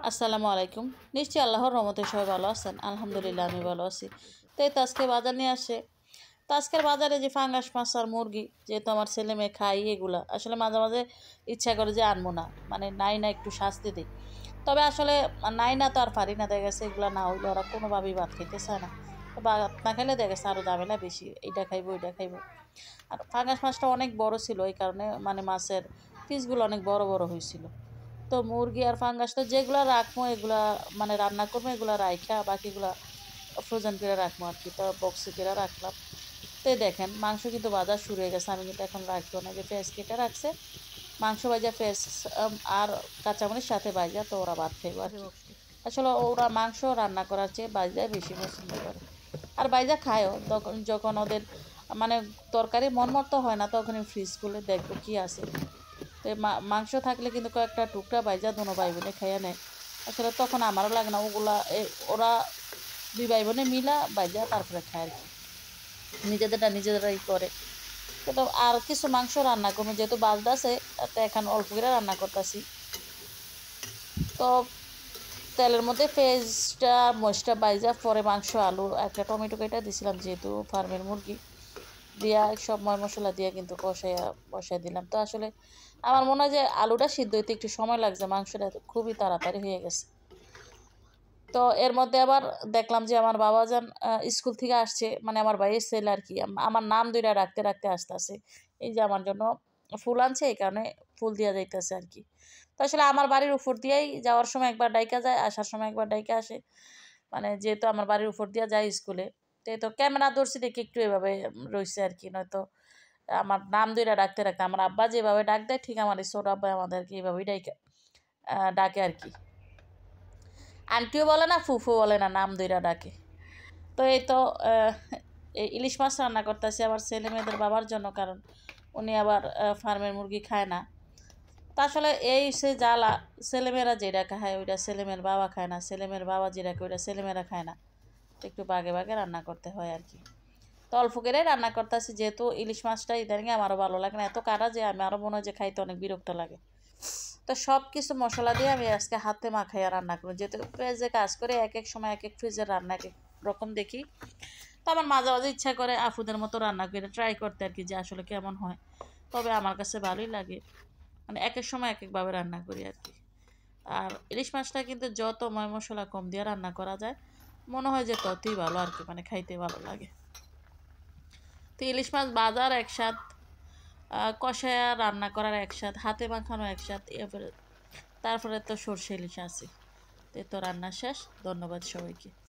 আসসালামু আলাইকুম। নিশ্চয়ই আল্লাহর রহমতে সবাই ভালো আছেন। আলহামদুলিল্লাহ আমি ভালো আছি। তো এই তো আজকে বাজার নিয়ে আসে। তো আজকের বাজারে যে ফাঙ্গাস মাছ আর মুরগি, যেহেতু আমার ছেলে মেয়ে খাই এগুলা, আসলে মাঝে মাঝে ইচ্ছা করে যে আনবো না, মানে নাই না একটু শাস্তি দিই। তবে আসলে নাই না তো আর পারি না, দেখা গেছে এগুলো না হইলে ওরা কোনোভাবেই ভাত খাইতে চায় না। তো ভাত না খাইলে দেখা গেছে আরও ঝামেলা বেশি, এইটা খাইবো ওইটা খাইবো। আর ফাঙ্গাস মাছটা অনেক বড় ছিল, এই কারণে মানে মাছের পিসগুলো অনেক বড় বড় হয়েছিল। তো মুরগি আর ফাঙ্গাস তো যেগুলো রাখবো এগুলা মানে রান্না করবো, এগুলো রাইখা বাকিগুলা ফ্রোজেন করে রাখবো আর কি। তো বক্সে করে রাখলাম। তো এই দেখেন মাংস কিন্তু বাজার শুরু হয়ে গেছে, আমি কিন্তু এখন রাখবো না, যে পেঁয়াজ কেটে রাখছে মাংস ভাজা পেঁয়াজ আর কাঁচামরিচ সাথে ভাজা, তো ওরা ভাত খাইবো আর কি। আসলে ওরা মাংস রান্না করার চেয়ে ভাজা বেশি পছন্দ করে, আর ভাজা খায়ও। তখন যখন ওদের মানে তরকারি মন মতো হয় না, তখন ফ্রিজ খুলে দেখবো কি আছে। তো মাংস থাকলে কিন্তু কয়েকটা টুকরা ভাইজা দোনো ভাই বোনে খাইয়া নেয়। আসলে তখন আমারও লাগে না, ওগুলা ওরা দুই ভাই বোনে মিলা ভাইজা তারপরে খায় আর কি, নিজেদেরটা নিজেদেরাই করে। কিন্তু আর কিছু মাংস রান্না করবো, যেহেতু বাজদা আছে, তো এখন অল্প করে রান্না করতেছি। তো তেলের মধ্যে পেঁয়াজটা মরিচটা ভাইজা পরে মাংস আলু একটা টমেটো কেটে দিছিলাম, যেহেতু ফার্মের মুরগি দিয়া সব মশলা দিয়ে কিন্তু বসাই দিলাম। তো আসলে আমার মনে হয় যে আলুটা সিদ্ধ হইতে একটু সময় লাগছে, মাংসটা খুবই তাড়াতাড়ি হয়ে গেছে। তো এর মধ্যে আবার দেখলাম যে আমার বাবাজান স্কুল থেকে আসছে, মানে আমার ভাইয়ের ছেলে আর কি, আমার নাম দুইটা রাখতে রাখতে আসতেছে। এই যে আমার জন্য ফুল আনছে, এই কারণে ফুল দিয়া যাইতেছে আর কি। তো আসলে আমার বাড়ির উপর দিয়েই যাওয়ার সময় একবার ডাইকা যায়, আসার সময় একবার ডাইকা আসে, মানে যেহেতু আমার বাড়ির উপর দিয়ে যায় স্কুলে। তো ক্যামেরা ধরছি দেখে একটু এভাবে রয়েছে আর কি, নয়তো আমার নাম দুইটা ডাকতে রাখতে আমার আব্বা যেভাবে ডাক দেয়, ঠিক আমার এই ছোট আব্বা আমাদেরকে এইভাবেই ডাকে আর কি। আন্টিও বলে না, ফুফু বলে না, নাম দুইটা ডাকে। তো এই তো এই ইলিশ মাছ রান্না করতেছি আবার ছেলে মেয়েদের বাবার জন্য, কারণ উনি আবার ফার্মের মুরগি খায় না। তা আসলে এই সে জ্বালা, ছেলেমেয়েরা যেটা খায় ওইটা ছেলেমেয়ের বাবা খায় না, ছেলেমেয়ের বাবা যেটা খায় ওইটা ছেলেমেয়েরা খায় না। তো একটু বাগে বাগে রান্না করতে হয় আর কি। তো অল্প করে রান্না করতেছি, যেহেতু ইলিশ মাছটা ইদানিং আমারও ভালো লাগে না, এত কাটা যে আমি আরও মনে হয় যে খাইতে অনেক বিরক্ত লাগে। তো সব কিছু মশলা দিয়ে আমি আজকে হাতে মাখাইয়া রান্না করবো, যেহেতু ফ্রিজে কাজ করে এক এক সময় এক এক ফ্রিজের রান্না এক এক রকম দেখি। তো আমার মাঝে মাঝে ইচ্ছা করে আফুদের মতো রান্না করে ট্রাই করতে আর কি, যে আসলে কেমন হয়। তবে আমার কাছে ভালোই লাগে, মানে এক এক সময় এক একভাবে রান্না করি আর কি। আর ইলিশ মাছটা কিন্তু যত মশলা কম দিয়ে রান্না করা যায় মনে হয় যে ততই ভালো আর কি, মানে খাইতে ভালো লাগে। তো ইলিশ মাছ বাজার একসাথ, কষায়া রান্না করার একসাথ, হাতে মাখানো একসাথ, এরপরে তারপরে তো সর্ষে ইলিশ আছে। তো রান্না শেষ। ধন্যবাদ সবাইকে।